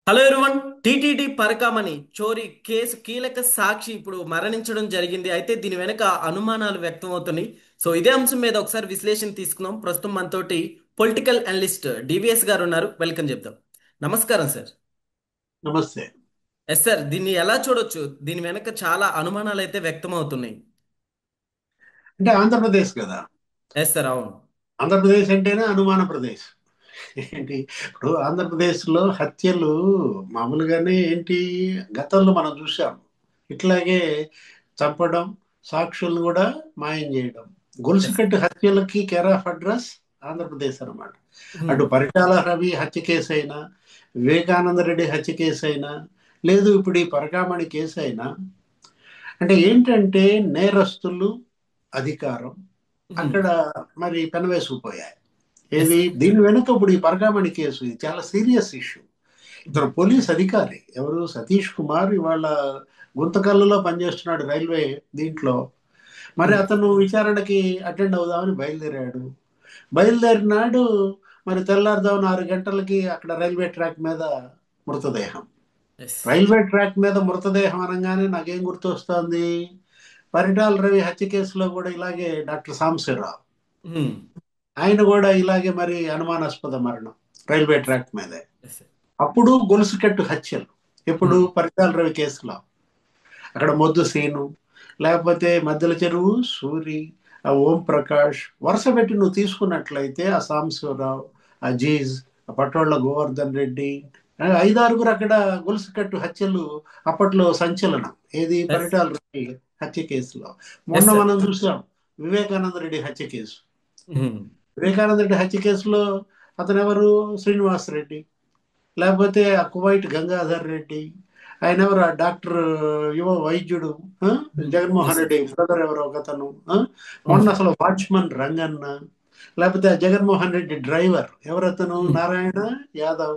Hello everyone. TTD Parakamani చోరీ case కీలక సాక్షి ఇప్పుడు మరణించడం జరిగింది. అయితే దీని వెనుక అనుమానాలు వ్యక్తమవుతున్నాయి. సో ఇదే అంశం మీద ఒకసారి విశ్లేషణ తీసుకుందాం. ప్రస్తుతం మనతోటి పొలిటికల్ అనలిస్ట్ డివిఎస్ గారు ఉన్నారు. వెల్కమ్ చెప్దాం. నమస్కారం సార్. నమస్తే. ఎస్ సార్, దీన్ని ఎలా చూడొచ్చు? దీని వెనుక చాలా అనుమానాలు అయితే వ్యక్తమవుతున్నాయి. అంటే ఆంధ్రప్రదేశ్ కదా. ఎస్ సార్, అవును. ఆంధ్రప్రదేశ్ అంటేనే అనుమాన ప్రదేశ్. ఏంటి ఇప్పుడు ఆంధ్రప్రదేశ్లో హత్యలు మామూలుగానే ఏంటి, గతంలో మనం చూసాం. ఇట్లాగే చంపడం, సాక్షులను కూడా మాయం చేయడం, yes. గొలుసుకట్టు హత్యలకి care of address Andhra Pradesh అన్నమాట. హ్మ్. అటు పరిటాల రవి హత్య కేసు అయినా, వివేకానంద రెడ్డి హత్య కేసు అయినా, లేదు ఇప్పుడు ఈ పరకామణి కేసు అయినా, అంటే ఏంటంటే నేరస్తులు, అధికారం హ్మ్. అక్కడ మరి పెనవేసుకుపోయాయి. ఎస్. ఏది దీని వెనుక ఇప్పుడు ఈ పరకామణి కేసు ఇది చాలా సీరియస్ ఇష్యూ. ఇతను పోలీస్ అధికారి ఎవరు, సతీష్ కుమార్, ఇవాళ గుంతకల్లులో పనిచేస్తున్నాడు రైల్వే దీంట్లో. మరి హ్మ్. అతను విచారణకి అటెండ్ అవుదామని బయలుదేరాడు. బయలుదేరినాడు. మరి తెల్లారుదామున 6 గంటలకి అక్కడ రైల్వే ట్రాక్ మీద మృతదేహం. ఎస్. రైల్వే ట్రాక్ మీద మృతదేహం అనగానే నాకేం గుర్తొస్తోంది, పరిటాల రవి హత్య కేసులో కూడా ఇలాగే డాక్టర్ సాంబశివరావు, హ్మ్. ఆయన కూడా ఇలాగే మరి అనుమానాస్పద మరణం రైల్వే ట్రాక్ మీదే. Yes sir. అప్పుడు గొలుసు కట్టు హత్యలు ఎప్పుడు హ్మ్. పరిటాల రవి కేసులో అక్కడ మొద్దు సీను, లేకపోతే మద్దెల చెరువు సూరి, ఆ ఓం ప్రకాష్, వరుస పెట్టి నువ్వు తీసుకున్నట్లయితే ఆ సాంబశివరావు, అజీజ్, ఆ పటోళ్ళ గోవర్ధన్ రెడ్డి, ఐదారుగురు అక్కడ గొలుసు కట్టు హత్యలు అప్పట్లో సంచలనం. ఏది ఎస్. పరిటాల రెడ్డి హత్య కేసులో. మొన్న ఎస్ సార్. మనం చూసాం వివేకానంద రెడ్డి హత్య కేసు. హ్మ్. వివేకానంద రెడ్డి హత్య కేసులో అతను ఎవరు, శ్రీనివాస్ రెడ్డి, లేకపోతే ఆ కువైట్ గంగాధర్ రెడ్డి, ఆయన ఎవరు, ఆ డాక్టర్, యువ వైద్యుడు, ఆ? Yes Jaganmohan sir. Reddy brother ఎవరో ఒకతను, ఆ? మొన్న అవును. అసలు వాచ్మన్ రంగన్న, లేకపోతే ఆ జగన్మోహన్ రెడ్డి డ్రైవర్ ఎవరతను, హ్మ్. నారాయణ యాదవ్.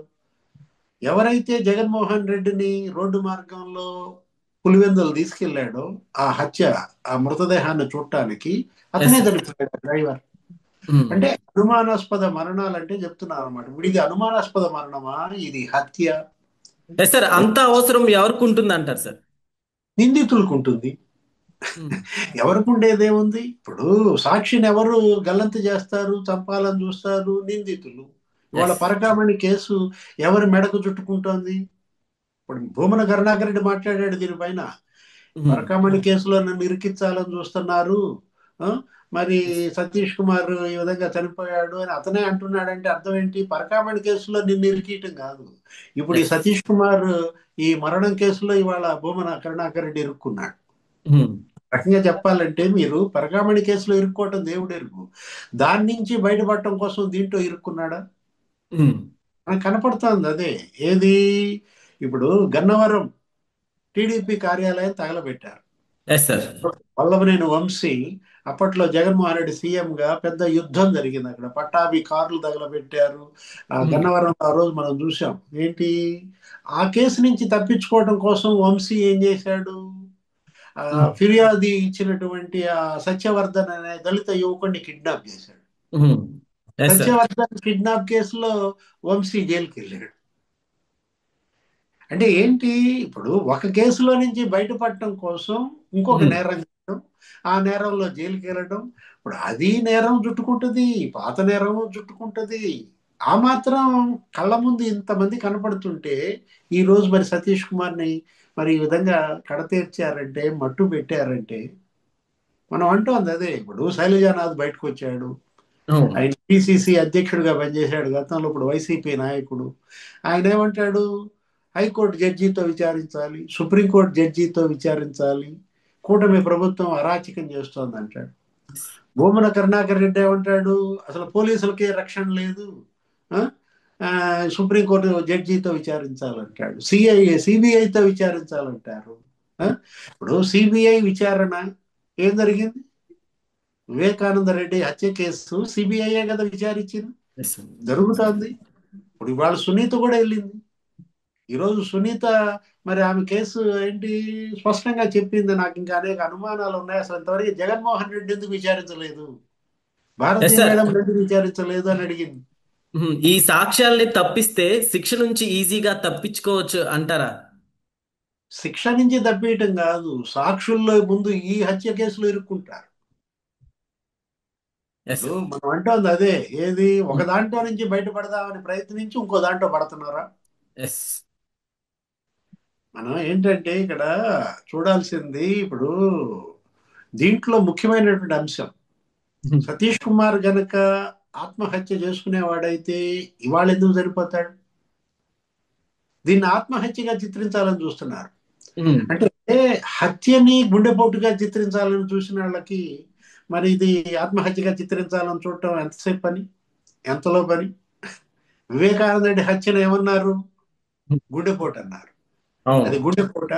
ఎవరైతే జగన్మోహన్ రెడ్డిని రోడ్డు మార్గంలో పులివెందులు తీసుకెళ్లాడో, ఆ హత్య, ఆ మృతదేహాన్ని చూడటానికి ఎస్ అతనే సార్. చనిపోయాడు డ్రైవర్. హ్మ్. అంటే అనుమానాస్పద మరణాలంటే చెప్తున్నాను అనమాట. ఇప్పుడు ఇది అనుమానాస్పద మరణమా, ఇది హత్య? ఎస్ సార్, అంత అవసరం ఎవరికి ఉంటుంది అంటారు సార్? నిందితులకు ఉంటుంది. హ్మ్. ఎవరికి ఉండేదేముంది? ఇప్పుడు సాక్షిని ఎవరు గల్లంతు చేస్తారు, చంపాలని చూస్తారు? నిందితులు. ఇవాళ ఎస్. పరకామణి కేసు ఎవరి మెడకు చుట్టుకుంటోంది? ఇప్పుడు భూమన కరుణాకర్ రెడ్డి మాట్లాడాడు దీనిపైన. హ్మ్. పరకామణి కేసులో నన్ను ఇరికించాలని చూస్తున్నారు, ఆ? మరి ఎస్. సతీష్ కుమార్ ఈ విధంగా చనిపోయాడు అని అతనే అంటున్నాడంటే అర్థం ఏంటి? పరకామణి కేసులో నిన్ను ఇరికియటం కాదు. ఇప్పుడు ఈ ఎస్. సతీష్ కుమార్ ఈ మరణం కేసులో ఇవాళ భూమన కరుణాకర్ రెడ్డి ఇరుక్కున్నాడు. హ్మ్. రకంగా చెప్పాలంటే మీరు పరకామణి కేసులో ఇరుక్కోవటం దేవుడు ఎరుగు, దాని నుంచి బయటపడటం కోసం దీంట్లో ఇరుక్కున్నాడా? హ్మ్. మనకు కనపడుతోంది అదే. ఏది, ఇప్పుడు గన్నవరం టీడీపీ కార్యాలయం తగలబెట్టారు. Yes sir. వల్లభనేని వంశీ అప్పట్లో జగన్మోహన్ రెడ్డి సీఎంగా పెద్ద యుద్ధం జరిగింది అక్కడ. పట్టాభి కార్లు తగలబెట్టారు. ఆ హ్మ్. గన్నవరం ఆ రోజు మనం చూసాం. ఏంటి, ఆ కేసు నుంచి తప్పించుకోవడం కోసం వంశీ ఏం చేశాడు, ఆ హ్మ్. ఫిర్యాది ఇచ్చినటువంటి ఆ సత్యవర్ధన్ అనే దళిత యువకుడిని కిడ్నాప్ చేశాడు. హ్మ్. Yes sir. సత్యవర్ధన్ కిడ్నాప్ కేసులో వంశీ జైలుకి వెళ్ళాడు. అంటే ఏంటి, ఇప్పుడు ఒక కేసులో నుంచి బయటపడటం కోసం ఇంకొక హ్మ్. నేరం చేయడం, ఆ నేరంలో జైలుకి వెళ్ళడం, ఇప్పుడు అది నేరం చుట్టుకుంటుంది, పాత నేరం చుట్టుకుంటుంది. ఆ మాత్రం కళ్ళ ముందు ఇంతమంది కనపడుతుంటే ఈ రోజు మరి సతీష్ కుమార్ని మరి ఈ విధంగా కడతీర్చారంటే, మట్టు పెట్టారంటే, మనం అంటోంది అదే. ఇప్పుడు శైలజానాథ్ బయటకు వచ్చాడు. అవును. ఆయన పిసిసి అధ్యక్షుడిగా పనిచేశాడు గతంలో, ఇప్పుడు వైసీపీ నాయకుడు. ఆయన ఏమంటాడు, హైకోర్టు జడ్జితో విచారించాలి, సుప్రీంకోర్టు జడ్జితో విచారించాలి, కూటమి ప్రభుత్వం అరాచకం చేస్తోంది అంటాడు. భూమన కరుణాకర్ రెడ్డి ఏమంటాడు, అసలు పోలీసులకే రక్షణ లేదు, ఆ? ఆ, సుప్రీంకోర్టు జడ్జితో విచారించాలంటాడు, సిబిఐతో విచారించాలంటారు. ఆ? ఇప్పుడు సిబిఐ విచారణ ఏం జరిగింది? వివేకానంద రెడ్డి హత్య కేసు సిబిఐయే కదా విచారించింది, ఎస్ సార్. జరుగుతోంది. ఇప్పుడు ఇవాళ సునీత కూడా వెళ్ళింది. ఈరోజు సునీత మరి ఆమె కేసు ఏంటి, స్పష్టంగా చెప్పింది. నాకు ఇంకా అనేక అనుమానాలు ఉన్నాయి, అసలు ఇంతవరకు జగన్మోహన్ రెడ్డి ఎందుకు విచారించలేదు, ఎస్ భారతీయ సార్. మేడం ఎందుకు విచారించలేదు అని అడిగింది. ఈ సాక్ష్యాల్ని తప్పిస్తే శిక్ష నుంచి ఈజీగా తప్పించుకోవచ్చు అంటారా? శిక్ష నుంచి తప్పేయటం కాదు, సాక్షుల్లో ముందు ఈ హత్య కేసులో ఇరుక్కుంటారు. ఎస్. ఇప్పుడు మనం అంటోంది అదే, ఏది ఒక దాంట్లో నుంచి బయటపడదామని ప్రయత్నించి ఇంకో దాంట్లో పడుతున్నారా? ఎస్. మనం ఏంటంటే ఇక్కడ చూడాల్సింది ఇప్పుడు దీంట్లో ముఖ్యమైనటువంటి అంశం, సతీష్ కుమార్ గనక ఆత్మహత్య చేసుకునేవాడైతే ఇవాళ ఎందుకు చనిపోతాడు? దీన్ని ఆత్మహత్యగా చిత్రించాలని చూస్తున్నారు. అంటే హత్యని గుండెపోటుగా చిత్రించాలని చూసిన వాళ్ళకి మరి ఇది ఆత్మహత్యగా చిత్రించాలని చూడటం ఎంతసేపు పని, ఎంతలో పని? వివేకానంద రెడ్డి హత్యను ఏమన్నారు? గుండెపోటు అన్నారు. అది అవును. గుండెపోట?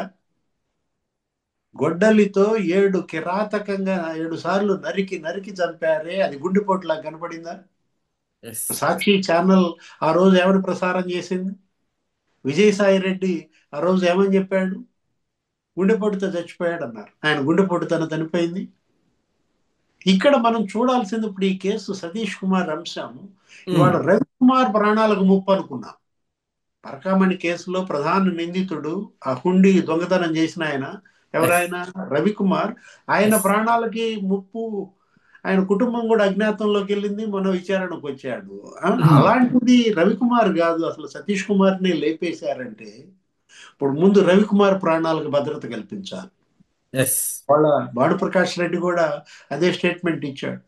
గొడ్డలితో 7 కిరాతకంగా 7 సార్లు నరికి నరికి చంపారే, అది గుండెపోటులా కనపడిందా? ఎస్. సాక్షి ఛానల్ ఆ రోజు ఏమని ప్రసారం చేసింది? విజయసాయి రెడ్డి ఆ రోజు ఏమని చెప్పాడు? గుండెపోటుతో చచ్చిపోయాడు అన్నారు. ఆయన గుండెపోటుతో చనిపోయింది. ఇక్కడ మనం చూడాల్సింది ఇప్పుడు ఈ కేసు సతీష్ కుమార్ అంశం. ఇవాళ రవికుమార్ ప్రాణాలకు ముప్పు అనుకున్నాం. పరకామణి కేసులో ప్రధాన నిందితుడు, ఆ హుండీ దొంగతనం చేసిన ఆయన ఎస్. ఎవరైనా రవికుమార్, ఆయన ఎస్. ప్రాణాలకి ముప్పు. ఆయన కుటుంబం కూడా అజ్ఞాతంలోకి వెళ్ళింది, మన విచారణకు వచ్చాడు. అలాంటిది రవికుమార్ కాదు, అసలు సతీష్ కుమార్ని లేపేశారంటే ఇప్పుడు ముందు రవికుమార్ ప్రాణాలకు భద్రత కల్పించాలి. ఎస్. వాళ్ళ భానుప్రకాష్ రెడ్డి కూడా అదే స్టేట్మెంట్ ఇచ్చాడు.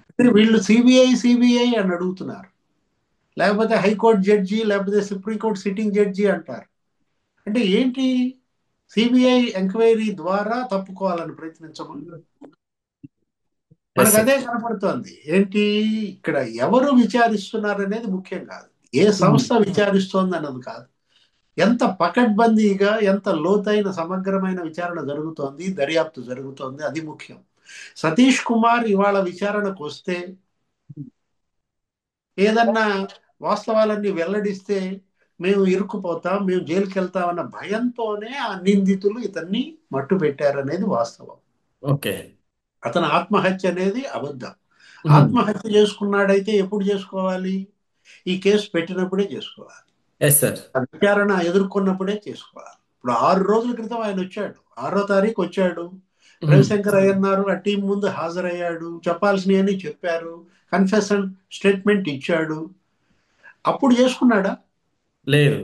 అంటే వీళ్ళు సిబిఐ సిబిఐ అని అడుగుతున్నారు, లేకపోతే హైకోర్టు జడ్జి, లేకపోతే సుప్రీంకోర్టు సిట్టింగ్ జడ్జి అంటారు. అంటే ఏంటి? సిబిఐ ఎంక్వైరీ ద్వారా తప్పుకోవాలని ప్రయత్నించమా? ఎస్. మనకు అదే కనపడుతోంది. ఏంటి ఇక్కడ ఎవరు విచారిస్తున్నారు అనేది ముఖ్యం కాదు, ఏ సంస్థ విచారిస్తోంది అన్నది కాదు, ఎంత పకడ్బందీగా ఎంత లోతైన సమగ్రమైన విచారణ జరుగుతోంది, దర్యాప్తు జరుగుతోంది, అది ముఖ్యం. సతీష్ కుమార్ ఇవాళ విచారణకు వస్తే ఏదన్నా వాస్తవాలన్నీ వెల్లడిస్తే మేము ఇరుక్కుపోతాం, మేము జైలుకి వెళ్తామన్న భయంతోనే ఆ నిందితులు ఇతన్ని మట్టు పెట్టారనేది వాస్తవం. ఓకే. అతను ఆత్మహత్య అనేది అబద్ధం. ఆత్మహత్య చేసుకున్నాడైతే ఎప్పుడు చేసుకోవాలి? ఈ కేసు పెట్టినప్పుడే చేసుకోవాలి, ఎస్ సార్. ఆ విచారణ ఎదుర్కొన్నప్పుడే చేసుకోవాలి. ఇప్పుడు 6 రోజుల క్రితం ఆయన వచ్చాడు, 6వ తారీఖు వచ్చాడు. రవిశంకర్ అయ్యన్నారు ఆ టీం ముందు హాజరయ్యాడు, చెప్పాల్సినవన్నీ చెప్పారు, కన్ఫెషన్ స్టేట్మెంట్ ఇచ్చాడు. అప్పుడు చేసుకున్నాడా? లేదు.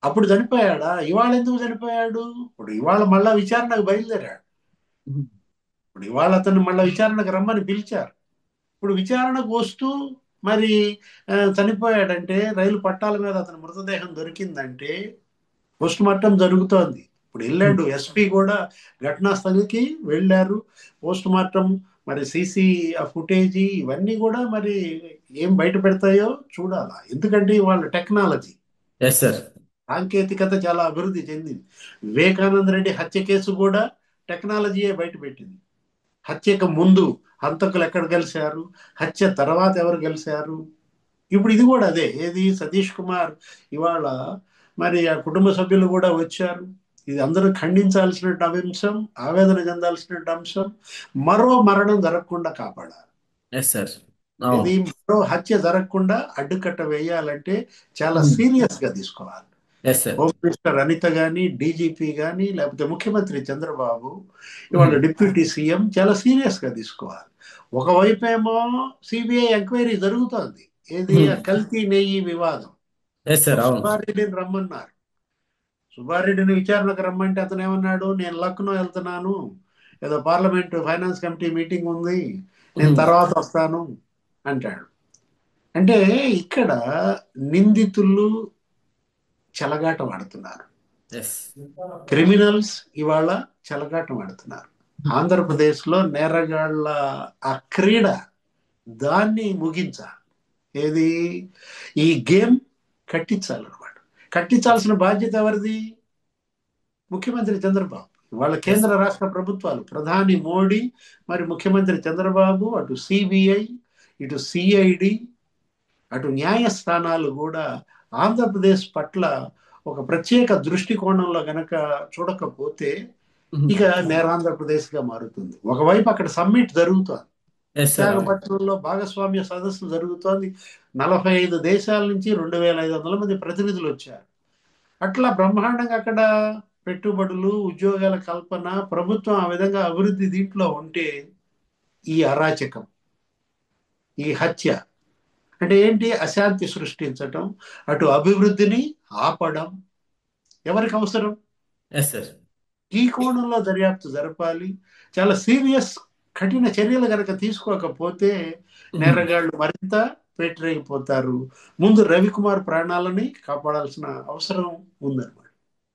అప్పుడు చనిపోయాడా? ఇవాళ ఎందుకు చనిపోయాడు? ఇప్పుడు ఇవాళ మళ్ళా విచారణకు బయలుదేరాడు. ఇప్పుడు ఇవాళ అతన్ని మళ్ళా విచారణకు రమ్మని పిలిచారు. ఇప్పుడు విచారణకు వస్తూ మరి చనిపోయాడంటే, రైలు పట్టాల మీద అతని మృతదేహం దొరికిందంటే పోస్ట్ మార్టం జరుగుతోంది. ఇప్పుడు వెళ్ళాడు ఎస్పీ కూడా ఘటనా స్థలికి వెళ్ళారు. పోస్ట్ మార్టం మరి సీసీ ఫుటేజీ ఇవన్నీ కూడా మరి ఏం బయట పెడతాయో చూడాలా, ఎందుకంటే వాళ్ళ టెక్నాలజీ, ఎస్ సార్. సాంకేతికత చాలా అభివృద్ధి చెందింది. వివేకానంద రెడ్డి హత్య కేసు కూడా టెక్నాలజీయే బయట పెట్టింది. హత్యకు ముందు హంతకులు ఎక్కడ కలిశారు, హత్య తర్వాత ఎవరు కలిశారు. ఇప్పుడు ఇది కూడా అదే, ఏది సతీష్ కుమార్ ఇవాళ మరి ఆ కుటుంబ సభ్యులు కూడా వచ్చారు. ఇది అందరూ ఖండించాల్సిన అంశం, ఆవేదన చెందాల్సిన అంశం. మరో మరణం జరగకుండా కాపాడాలి. Yes sir. ఇది అవును. మరో హత్య జరగకుండా అడ్డుకట్ట వేయాలంటే చాలా సీరియస్ గా తీసుకోవాలి. Yes sir. Home minister Anitha కానీ, డీజీపీ కానీ, లేకపోతే ముఖ్యమంత్రి చంద్రబాబు, ఇవాళ డిప్యూటీ సీఎం చాలా సీరియస్ గా తీసుకోవాలి. ఒకవైపు ఏమో సిబిఐ ఎంక్వైరీ జరుగుతోంది, ఏది ఆ కల్తీ నెయ్యి వివాదం. Yes sir. అవును. సుబ్బారెడ్డిని రమ్మన్నారు. సుబ్బారెడ్డిని విచారణకు రమ్మంటే అతను ఏమన్నాడు? నేను లక్నో వెళ్తున్నాను, ఏదో పార్లమెంట్ ఫైనాన్స్ కమిటీ మీటింగ్ ఉంది, నేను తర్వాత వస్తాను అంటాడు. అంటే ఇక్కడ నిందితులు చెలగాటం ఆడుతున్నారు, ఎస్. క్రిమినల్స్ ఇవాళ చెలగాటం ఆడుతున్నారు. ఆంధ్రప్రదేశ్లో నేరగాళ్ల ఆ క్రీడ, దాన్ని ముగించాలి. ఏది ఈ గేమ్ కట్టించాలన్నమాట. కట్టించాల్సిన బాధ్యత ఎవరిది? ముఖ్యమంత్రి చంద్రబాబు. వాళ్ళ ఎస్. కేంద్ర రాష్ట్ర ప్రభుత్వాలు, ప్రధాని మోడీ, మరి ముఖ్యమంత్రి చంద్రబాబు, అటు సిబిఐ, ఇటు సిఐడి, అటు న్యాయస్థానాలు కూడా ఆంధ్రప్రదేశ్ పట్ల ఒక ప్రత్యేక దృష్టికోణంలో గనక చూడకపోతే ఇక నేరాంధ్రప్రదేశ్గా మారుతుంది. ఒకవైపు అక్కడ సమ్మిట్ జరుగుతోంది, ఎస్ సార్. అవును. విశాఖపట్నంలో భాగస్వామ్య సదస్సు జరుగుతోంది. 45 దేశాల నుంచి 2500 మంది ప్రతినిధులు వచ్చారు. అట్లా బ్రహ్మాండంగా అక్కడ పెట్టుబడులు, ఉద్యోగాల కల్పన, ప్రభుత్వం ఆ విధంగా అభివృద్ధి దీంట్లో ఉంటే, ఈ అరాచకం, ఈ హత్య అంటే ఏంటి? అశాంతి సృష్టించటం, అటు అభివృద్ధిని ఆపడం ఎవరికి అవసరం? Yes sir. ఈ కోణంలో దర్యాప్తు జరపాలి. చాలా సీరియస్, కఠిన చర్యలు కనుక తీసుకోకపోతే నేరగాళ్ళు మరింత పెట్టరైపోతారు. ముందు రవికుమార్ ప్రాణాలని కాపాడాల్సిన అవసరం ఉందన్నమాట.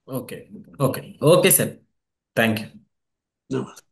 Okay. Okay. Okay sir. Thank you. నమస్తే.